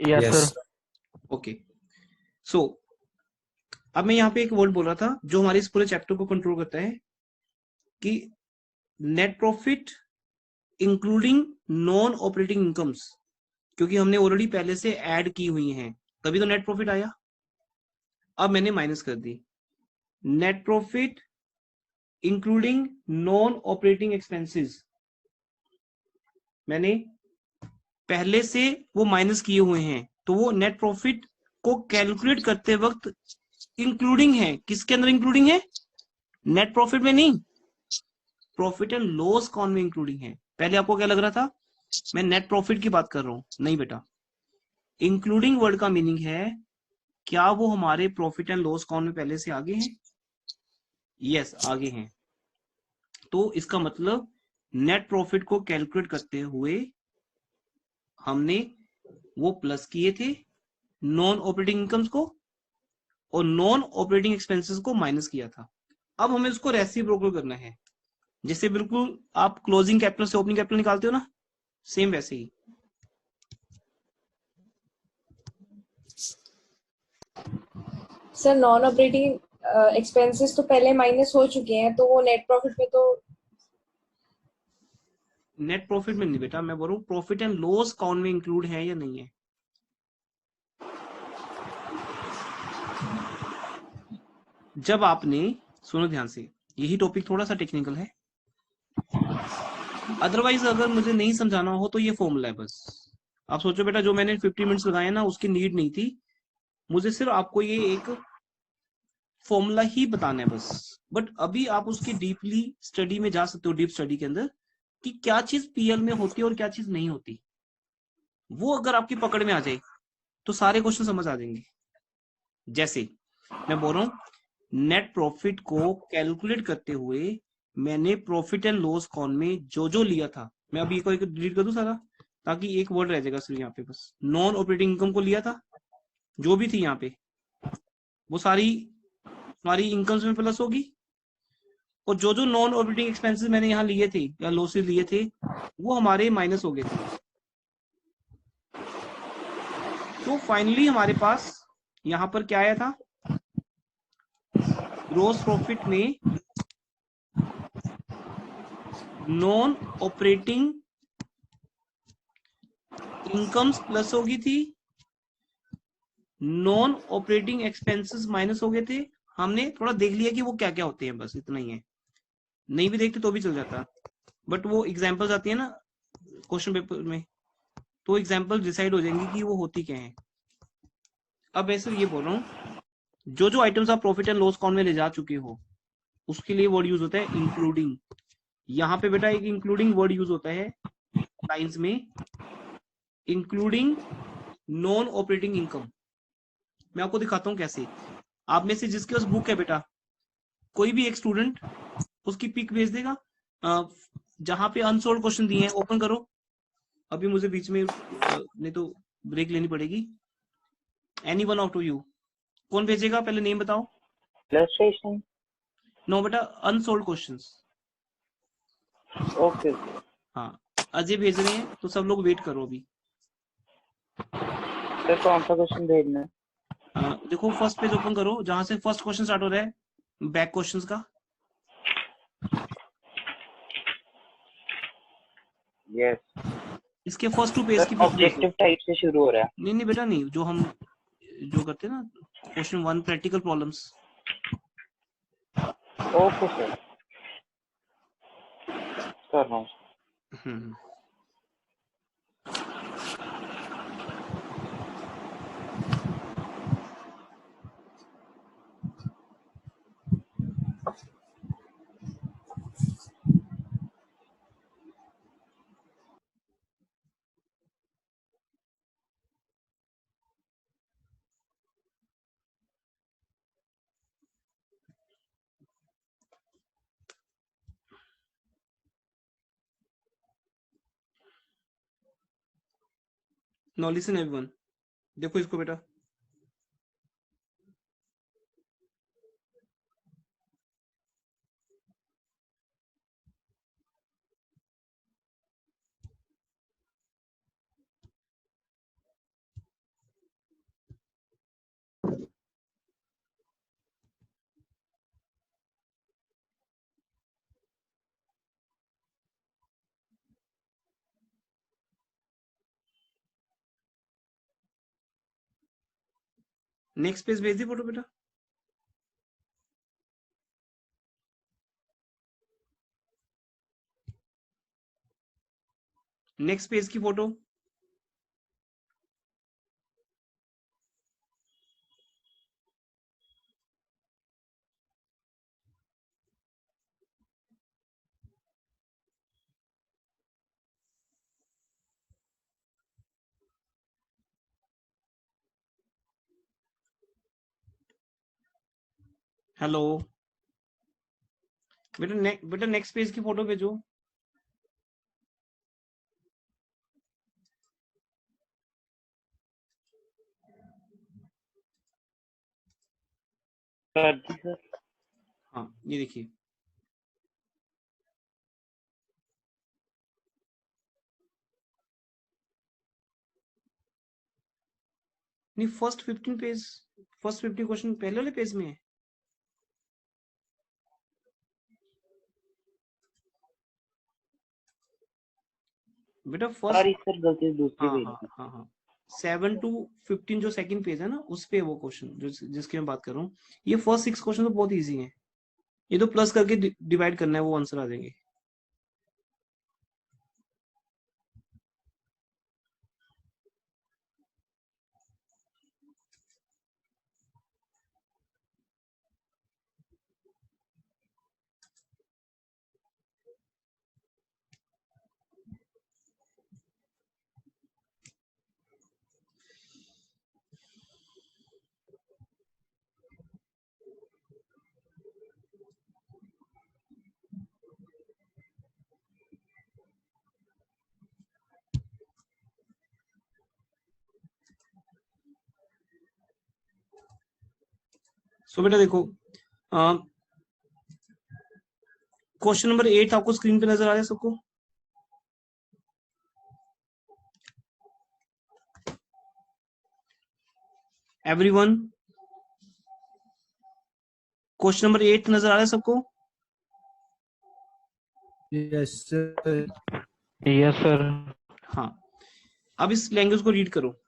Yes yes. Sir. Okay, सो अब मैं यहाँ पे एक वर्ड बोल रहा था जो हमारे इस पूरे चैप्टर को कंट्रोल करता है कि net profit including non operating incomes, क्योंकि हमने ऑलरेडी पहले से ऐड की हुई हैं तभी तो नेट प्रॉफिट आया। अब मैंने माइनस कर दी net profit including non operating expenses, मैंने पहले से वो माइनस किए हुए हैं, तो वो नेट प्रॉफिट को कैलकुलेट करते वक्त इंक्लूडिंग है। किसके अंदर इंक्लूडिंग है? नेट प्रॉफिट में नहीं, प्रॉफिट एंड लॉस अकाउंट में इंक्लूडिंग है। पहले आपको क्या लग रहा था मैं नेट प्रॉफिट की बात कर रहा हूं, नहीं बेटा, इंक्लूडिंग वर्ड का मीनिंग है क्या वो हमारे प्रॉफिट एंड लॉस अकाउंट में पहले से आगे हैं? यस, आगे हैं। तो इसका मतलब नेट प्रॉफिट को कैलकुलेट करते हुए हमने वो प्लस किए थे नॉन ऑपरेटिंग इनकम्स को और नॉन ऑपरेटिंग एक्सपेंसेस को माइनस किया था। अब हमें उसको रेसिप्रोकल करना है, जैसे बिल्कुल आप क्लोजिंग कैपिटल से ओपनिंग कैपिटल निकालते हो ना, सेम वैसे ही। सर नॉन ऑपरेटिंग एक्सपेंसेस तो पहले माइनस हो चुके हैं, तो वो नेट प्रॉफिट में तो नेट प्रॉफिट में नहीं बेटा, मैं बोल रहा हूँ प्रॉफिट एंड लॉस अकाउंट में इंक्लूड है या नहीं है। जब आपने, सुनो ध्यान से, यही टॉपिक थोड़ा सा टेक्निकल है, अदरवाइज अगर मुझे नहीं समझाना हो तो ये फॉर्मूला है बस। आप सोचो बेटा जो मैंने 50 मिनट्स लगाए ना उसकी नीड नहीं थी, मुझे सिर्फ आपको ये एक फॉर्मूला ही बताना है बस। बट अभी आप उसकी डीपली स्टडी में जा सकते हो, डीप स्टडी के अंदर, कि क्या चीज पीएल में होती है और क्या चीज नहीं होती। वो अगर आपकी पकड़ में आ जाए तो सारे क्वेश्चन समझ आ जाएंगे। जैसे मैं बोल रहा हूं नेट प्रॉफिट को कैलकुलेट करते हुए मैंने प्रॉफिट एंड लॉस अकाउंट में जो जो लिया था, मैं अभी एक डिलीट कर दूं सारा ताकि एक वर्ड रह जाएगा सिर्फ यहाँ पे, बस नॉन ऑपरेटिंग इनकम को लिया था जो भी थी यहाँ पे, वो सारी हमारी इनकम्स में प्लस होगी, और जो जो नॉन ऑपरेटिंग एक्सपेंसेस मैंने यहाँ लिए थे या लॉसेस लिए थे वो हमारे माइनस हो गए थे। तो फाइनली हमारे पास यहाँ पर क्या आया था, ग्रोस प्रॉफिट में नॉन ऑपरेटिंग इनकम्स प्लस हो गई थी, नॉन ऑपरेटिंग एक्सपेंसेस माइनस हो गए थे। हमने थोड़ा देख लिया कि वो क्या क्या होते हैं, बस इतना ही है। नहीं भी देखते तो भी चल जाता, बट वो एग्जांपल्स आती है ना क्वेश्चन पेपर में, तो एग्जांपल डिसाइड हो जाएंगे कि वो होती क्या है। अब मैं सिर्फ ये बोल रहा हूँ जो जो आइटम्स आप प्रॉफिट एंड लॉस अकाउंट में ले जा चुके हो उसके लिए वर्ड यूज होता है इंक्लूडिंग। यहाँ पे बेटा एक इंक्लूडिंग वर्ड यूज होता है लाइंस में, इंक्लूडिंग नॉन ऑपरेटिंग इनकम। मैं आपको दिखाता हूँ कैसे। आप में से जिसके पास बुक है बेटा, कोई भी एक स्टूडेंट उसकी पिक भेज देगा, जहां पे अनसोल्व क्वेश्चन दिए हैं ओपन करो। अभी मुझे बीच में नहीं तो ब्रेक लेनी पड़ेगी। Any one out of you, कौन भेजेगा पहले नेम बताओ। इलस्ट्रेशन। नो बेटा, अनसोल्व क्वेश्चंस। ओके। हाँ, अजय भेज रहे हैं तो सब लोग वेट करो अभी। सर कौन सा क्वेश्चन भेजना है? देखो फर्स्ट पेज ओपन करो जहां से फर्स्ट क्वेश्चन स्टार्ट हो रहा है, बैक क्वेश्चंस का। यस इसके फर्स्ट 2 पेज की सर, पिक भेज दो। ऑब्जेक्टिव टाइप से शुरू हो रहा है। नहीं नहीं बेटा नहीं, जो हम जो करते हैं ना question 1 practical problems. Okay sir, कर रहा हूँ। हम्म, नाउ लिसन एवरीवन, देखो इसको बेटा। नेक्स्ट पेज भेज दी फोटो बेटा। नेक्स्ट पेज की फोटो। हेलो बेटा नेक्स्ट पेज की फोटो भेजो। सर जी सर। हाँ ये देखिए, नहीं फर्स्ट 15 पेज, फर्स्ट 50 क्वेश्चन पहले वाले पेज में है। बेटा फर्स्ट, सॉरी सर, गलती से दूसरी हाँ भेज हाँ दी। हाँ हाँ 7 to 15 जो सेकंड पेज है ना, उस पे वो क्वेश्चन जो जिसकी मैं बात कर रहा हूँ। ये फर्स्ट 6 क्वेश्चन तो बहुत इजी हैं, ये तो प्लस करके डिवाइड करना है, वो आंसर आ जाएंगे। सो बेटा देखो, क्वेश्चन नंबर 8 आपको स्क्रीन पे नजर आ रहा है सबको? एवरीवन, क्वेश्चन नंबर 8 नजर आ रहा है सबको? Yes sir. Yes sir. हाँ, अब इस लैंग्वेज को रीड करो।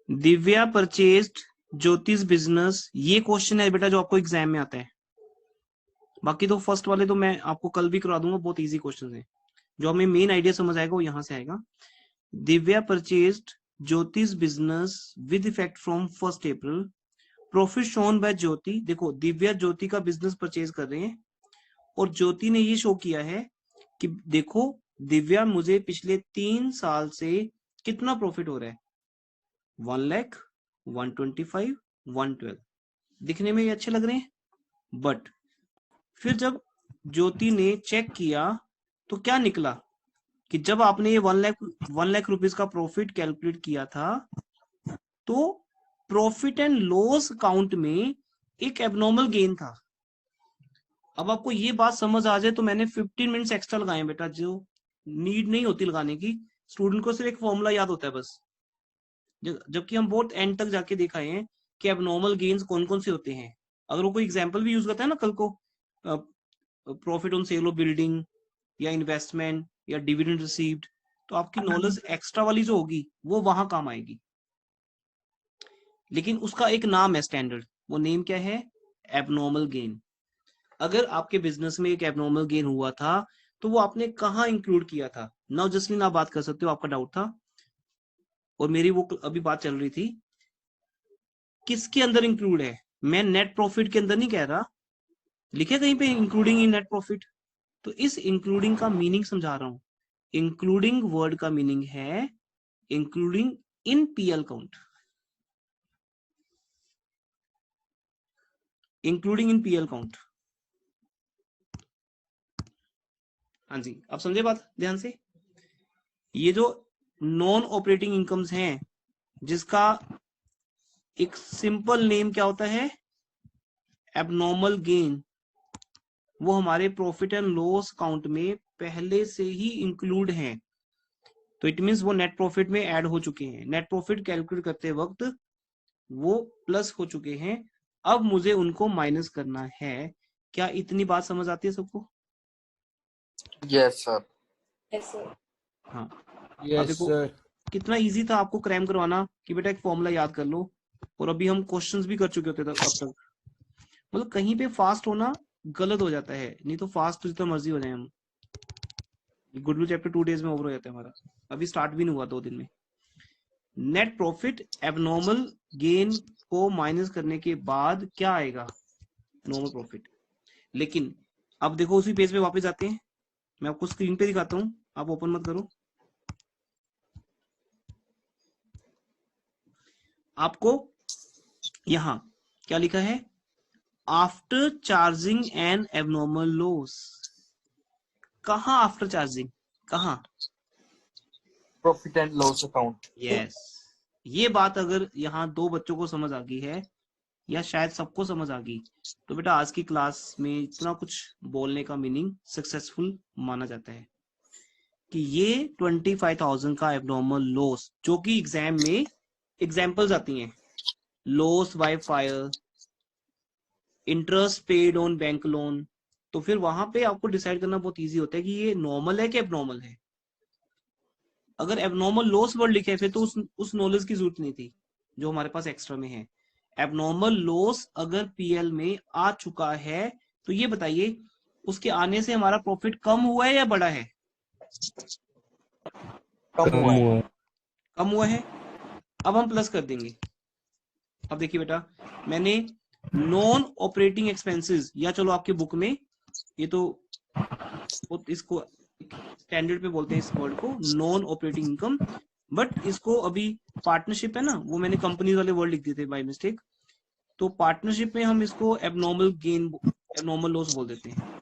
दिव्या परचेज्ड ज्योतिष बिजनेस, ये क्वेश्चन है बेटा जो आपको एग्जाम में आता है। बाकी तो फर्स्ट वाले तो मैं आपको कल भी करवा दूंगा, बहुत इजी क्वेश्चन है। जो हमें मेन आइडिया समझ आएगा वो यहाँ से आएगा। Divya purchased Jyoti's business with effect from 1 April, profit shown by Jyoti. देखो दिव्या ज्योति का बिजनेस परचेज कर रहे हैं और ज्योति ने ये शो किया है कि देखो दिव्या मुझे पिछले 3 साल से कितना प्रॉफिट हो रहा है, 1 लाख, 125, 112। दिखने में ये अच्छे लग रहे हैं, बट फिर जब ज्योति ने चेक किया तो क्या निकला कि जब आपने ये 1 लाख रुपीज का प्रॉफिट कैलकुलेट किया था तो प्रॉफिट एंड लॉस अकाउंट में एक एबनॉर्मल गेन था। अब आपको ये बात समझ आ जाए तो मैंने 15 मिनट्स एक्स्ट्रा लगाए बेटा, जो नीड नहीं होती लगाने की। स्टूडेंट को सिर्फ एक फॉर्मूला याद होता है बस, जबकि हम बहुत एंड तक जाके देखा है कि एबनॉर्मल गेन्स कौन कौन से होते हैं। अगर वो कोई एग्जांपल भी यूज करता है ना कल को, profit on sale of building या इन्वेस्टमेंट या डिविडेंड रिसीव्ड, तो आपकी नॉलेज एक्स्ट्रा वाली जो होगी वो वहां काम आएगी। लेकिन उसका एक नाम है स्टैंडर्ड, वो नेम क्या है? Abnormal gain. अगर आपके बिजनेस में एक एबनॉर्मल गेन हुआ था तो वो आपने कहाँ इंक्लूड किया था? नाउ जसलीन आप बात कर सकते हो, आपका डाउट था और मेरी वो अभी बात चल रही थी, किसके अंदर इंक्लूड है? मैं नेट प्रॉफिट के अंदर नहीं कह रहा, लिखे कहीं पे इंक्लूडिंग इन नेट प्रॉफिट। तो इस इंक्लूडिंग का मीनिंग समझा रहा हूं। इंक्लूडिंग वर्ड का मीनिंग है including in PL count, including in PL count. हाँ जी, आप समझे बात ध्यान से? ये जो नॉन ऑपरेटिंग इनकम्स हैं जिसका एक सिंपल नेम क्या होता है? एबनॉर्मल गेन, वो हमारे प्रॉफिट एंड लॉस अकाउंट में पहले से ही इंक्लूड हैं। तो इट मींस वो नेट प्रॉफिट में ऐड हो चुके हैं। नेट प्रॉफिट कैलकुलेट करते वक्त वो प्लस हो चुके हैं। अब मुझे उनको माइनस करना है। क्या इतनी बात समझ आती है सबको? Yes sir. Yes, sir. हाँ, अब Yes, देखो sir. कितना इजी था आपको क्रैम करवाना कि बेटा एक फॉर्मूला याद कर लो, और अभी हम क्वेश्चंस भी कर चुके होते थे अब तक। मतलब कहीं पे फास्ट होना गलत हो जाता है, नहीं तो फास्ट तो जितना मर्जी हो जाए हम। गुडविल चैप्टर 2 डेज में ओवर हो जाता है हमारा, अभी स्टार्ट भी नहीं हुआ 2 दिन में। नेट प्रॉफिट एबनॉर्मल गेन को माइनस करने के बाद क्या आएगा? Normal profit. लेकिन अब देखो उसी पेज पे वापस आते हैं, मैं आपको स्क्रीन पे दिखाता हूं, आप ओपन मत करो। आपको यहां क्या लिखा है? After charging N abnormal loss. कहां आफ्टर चार्जिंग? कहां? Profit and loss account. Yes, ये बात अगर यहाँ 2 बच्चों को समझ आ गई है, या शायद सबको समझ आ गई, तो बेटा आज की क्लास में इतना कुछ बोलने का मीनिंग सक्सेसफुल माना जाता है कि ये 25,000 का एबनॉर्मल लॉस, जो कि एग्जाम में एग्जाम्पल्स आती हैं, loss by fire, interest paid on bank loan, तो फिर वहां पे आपको डिसाइड करना बहुत इजी होता है कि ये नॉर्मल है कि एबनॉर्मल है। अगर एबनॉर्मल लॉस वर्ड लिखे फिर तो उस नॉलेज की जरूरत नहीं थी जो हमारे पास एक्स्ट्रा में है। एबनॉर्मल लॉस अगर पीएल में आ चुका है तो ये बताइए उसके आने से हमारा प्रॉफिट कम हुआ है या बढ़ा है? कम हुआ है। कम हुआ है। अब हम प्लस कर देंगे। अब देखिए बेटा, मैंने नॉन ऑपरेटिंग एक्सपेंसेस, या चलो आपके बुक में ये तो इसको स्टैंडर्ड पे बोलते हैं इस वर्ड को, नॉन ऑपरेटिंग इनकम, बट इसको अभी पार्टनरशिप है ना, वो मैंने कंपनी वाले वर्ड लिख दिए थे बाय मिस्टेक, तो पार्टनरशिप में हम इसको एबनॉर्मल गेन, एबनॉर्मल लॉस बोल देते हैं।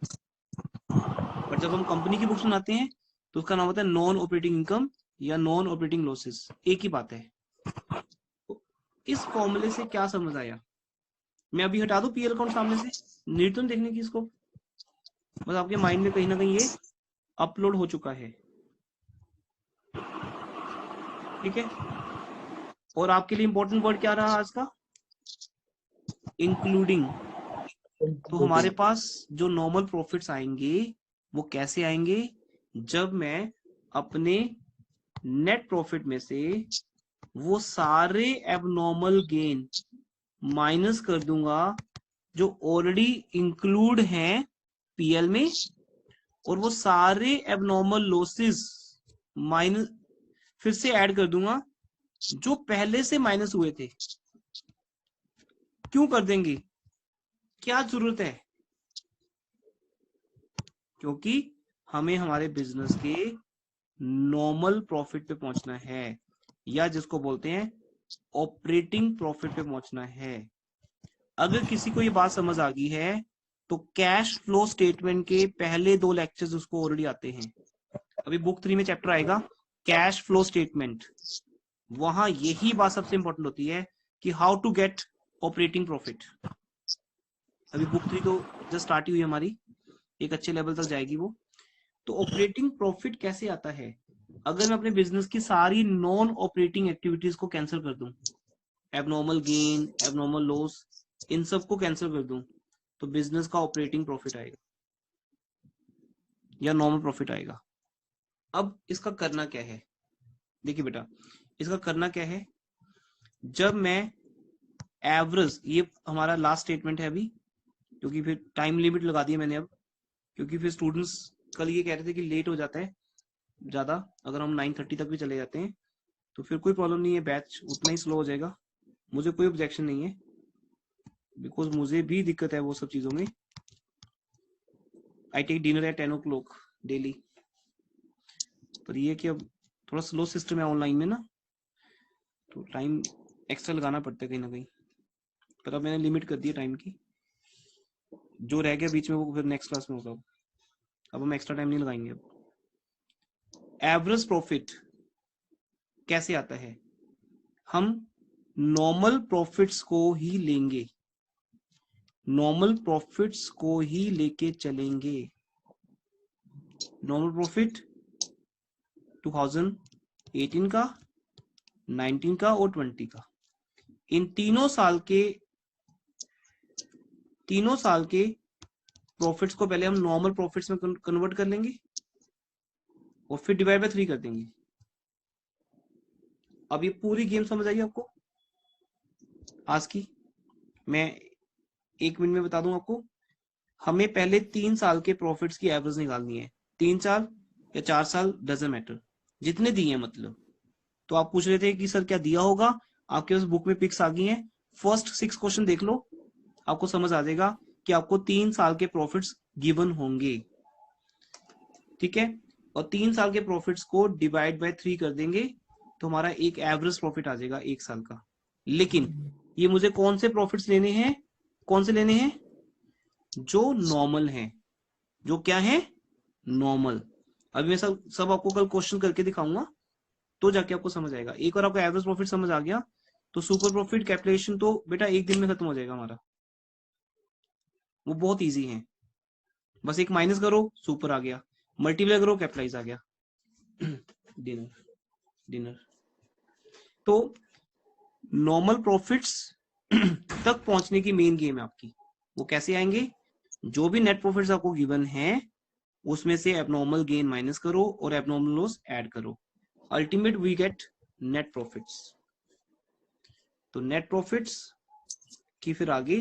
बट जब हम कंपनी की बुक्स बनाते हैं तो उसका नाम होता है नॉन ऑपरेटिंग इनकम या नॉन ऑपरेटिंग लॉसेस, एक ही बात है। तो इस फॉर्मूले से क्या समझ आया? मैं अभी हटा दूं पीएल अकाउंट सामने से, नीड तो नहीं देखने की इसको, बस आपके माइंड में कहीं ना कहीं ये अपलोड हो चुका है, ठीक है। और आपके लिए इंपॉर्टेंट वर्ड क्या रहा आज का? इंक्लूडिंग। तो हमारे पास जो नॉर्मल प्रॉफिट्स आएंगे वो कैसे आएंगे? जब मैं अपने नेट प्रॉफिट में से वो सारे एबनॉर्मल गेन माइनस कर दूंगा जो ऑलरेडी इंक्लूड हैं पीएल में, और वो सारे एबनॉर्मल लॉसेस माइनस फिर से ऐड कर दूंगा जो पहले से माइनस हुए थे। क्यों कर देंगे? क्या जरूरत है? क्योंकि हमें हमारे बिजनेस के नॉर्मल प्रॉफिट पे पहुंचना है, या जिसको बोलते हैं ऑपरेटिंग प्रॉफिट पे पहुंचना है। अगर किसी को ये बात समझ आ गई है तो कैश फ्लो स्टेटमेंट के पहले 2 लेक्चर्स उसको ऑलरेडी आते हैं। अभी बुक 3 में चैप्टर आएगा कैश फ्लो स्टेटमेंट, वहां यही बात सबसे इंपॉर्टेंट होती है कि how to get operating profit. अभी बुक 3 तो जस्ट स्टार्ट हुई हमारी, एक अच्छे लेवल तक जाएगी वो। तो ऑपरेटिंग प्रॉफिट कैसे आता है? अगर मैं अपने बिजनेस की सारी नॉन ऑपरेटिंग एक्टिविटीज को कैंसिल कर दूं, एबनॉर्मल गेन, एबनॉर्मल लॉस, इन सब को कैंसिल कर दूं, तो बिजनेस का ऑपरेटिंग प्रॉफिट आएगा या नॉर्मल प्रॉफिट आएगा। अब इसका करना क्या है? देखिए बेटा, इसका करना क्या है, जब मैं एवरेज, ये हमारा लास्ट स्टेटमेंट है अभी, क्योंकि फिर टाइम लिमिट लगा दी मैंने अब, क्योंकि फिर स्टूडेंट्स कल ये कह रहे थे कि लेट हो जाता है ज्यादा, अगर हम 9:30 तक भी चले जाते हैं तो फिर कोई प्रॉब्लम नहीं है, बैच उतना ही स्लो हो जाएगा, मुझे कोई ऑब्जेक्शन नहीं है, बिकॉज मुझे भी दिक्कत है वो सब चीजों में। I take dinner at 10 o'clock daily, पर ये कि अब थोड़ा स्लो सिस्टम है ऑनलाइन में ना, तो टाइम एक्स्ट्रा लगाना पड़ता है कहीं ना कहीं, पर अब मैंने लिमिट कर दी है टाइम की, जो रह गया बीच में वो फिर नेक्स्ट क्लास में होगा। अब हम एक्स्ट्रा टाइम नहीं लगाएंगे। अब एवरेज प्रॉफिट कैसे आता है? हम नॉर्मल प्रॉफिट्स को ही लेंगे, नॉर्मल प्रॉफिट्स को ही लेके चलेंगे। नॉर्मल प्रॉफिट 2018 का, 19 का और 20 का, इन तीनों साल के तीनों साल के प्रॉफिट्स को पहले हम नॉर्मल प्रॉफिट्स में कन्वर्ट कर लेंगे और फिर डिवाइड बाय 3 कर देंगे। अब ये पूरी गेम समझ आई आपको आज की? मैं 1 मिनट में बता दूं आपको। हमें पहले 3 साल के प्रॉफिट्स की एवरेज निकालनी है, 3 साल या 4 साल डजंट मैटर, जितने दिए हैं मतलब। तो आप पूछ रहे थे कि सर क्या दिया होगा, आपके पास बुक में पिक्स आ गई हैं, फर्स्ट 6 क्वेश्चन देख लो, आपको समझ आ जाएगा कि आपको 3 साल के प्रॉफिट्स गिवन होंगे, ठीक है। और 3 साल के प्रॉफिट्स को डिवाइड बाय 3 कर देंगे तो हमारा एक एवरेज प्रॉफिट आ जाएगा 1 साल का। लेकिन ये मुझे कौन से प्रॉफिट्स लेने हैं, कौन से लेने हैं? जो नॉर्मल हैं। जो क्या है? नॉर्मल। अभी मैं सब आपको कल क्वेश्चन करके दिखाऊंगा तो जाके आपको समझ आएगा। एक बार आपको एवरेज प्रॉफिट समझ आ गया तो सुपर प्रॉफिट कैलकुलेशन तो बेटा 1 दिन में खत्म हो जाएगा हमारा, वो बहुत इजी है। बस एक माइनस करो, सुपर आ गया, मल्टीप्लाई करो, कैपिटलाइज आ गया। डिनर। तो नॉर्मल प्रॉफिट्स तक पहुंचने की मेन गेम है आपकी। वो कैसे आएंगे? जो भी नेट प्रॉफिट्स आपको गिवन है उसमें से एबनॉर्मल गेन माइनस करो और एबनॉर्मल लॉस ऐड करो, ultimate we get net profits. तो नेट प्रॉफिट्स की फिर आगे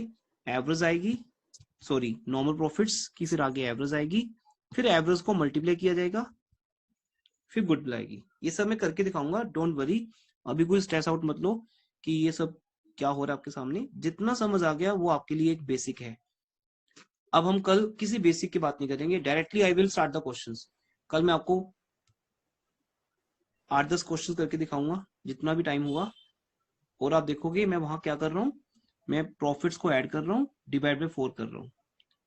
एवरेज आएगी, सॉरी नॉर्मल प्रॉफिट्स की फिर आगे एवरेज आएगी, फिर एवरेज को मल्टीप्लाई किया जाएगा, फिर गुडविल आएगी। ये सब मैं करके दिखाऊंगा, डोंट वरी। अभी कोई स्ट्रेस आउट मत लो कि ये सब क्या हो रहा है आपके सामने। जितना समझ आ गया वो आपके लिए एक बेसिक है। अब हम कल किसी बेसिक की बात नहीं करेंगे, directly I will start the questions. कल मैं आपको 8-10 क्वेश्चन करके दिखाऊंगा जितना भी टाइम हुआ, और आप देखोगे मैं वहां क्या कर रहा हूँ, मैं प्रॉफिट्स को ऐड कर रहा हूँ, डिवाइड बाय 4 कर रहा हूँ।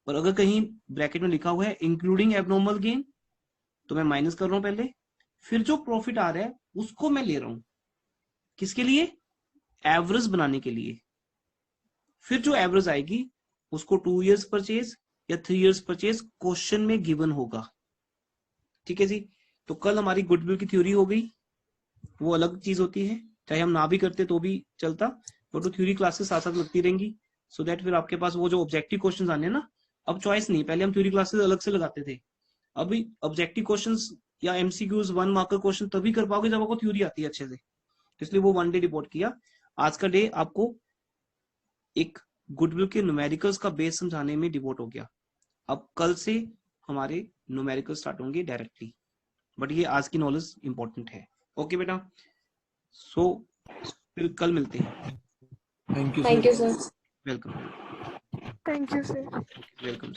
और अगर कहीं ब्रैकेट में लिखा हुआ है इंक्लूडिंग एबनॉर्मल गेन तो मैं माइनस कर रहा हूँ पहले, फिर जो प्रॉफिट आ रहा है उसको मैं ले रहा हूं, किसके लिए? एवरेज बनाने के लिए। फिर जो एवरेज आएगी उसको 2 इयर्स परचेज या 3 इयर्स परचेज क्वेश्चन में गिवन होगा, ठीक है जी। तो कल हमारी गुडविल की थ्योरी हो गई, वो अलग चीज होती है, चाहे हम ना भी करते तो भी चलता, बट वो थ्योरी क्लासेस साथ साथ लगती रहेंगी, सो दैट फिर आपके पास वो जो ऑब्जेक्टिव क्वेश्चन आने ना, अब चॉइस नहीं, पहले हम थ्योरी क्लासेस अलग से लगाते थे, अभी ऑब्जेक्टिव क्वेश्चंस या एमसीक्यूज 1 मार्कर क्वेश्चन तभी कर पाओगे जब आपको थ्योरी आती है अच्छे से, इसलिए वो 1 डे डिवोट किया। आज का डे आपको एक गुडविल के न्यूमेरिकल्स का बेस समझाने में डिवोट हो गया। अब कल से हमारे न्यूमेरिकल स्टार्ट होंगे डायरेक्टली, बट ये आज की नॉलेज इंपॉर्टेंट है। ओके बेटा, सो फिर कल मिलते हैं। Thank thank you you sir. Welcome. Thank you, sir. Welcome.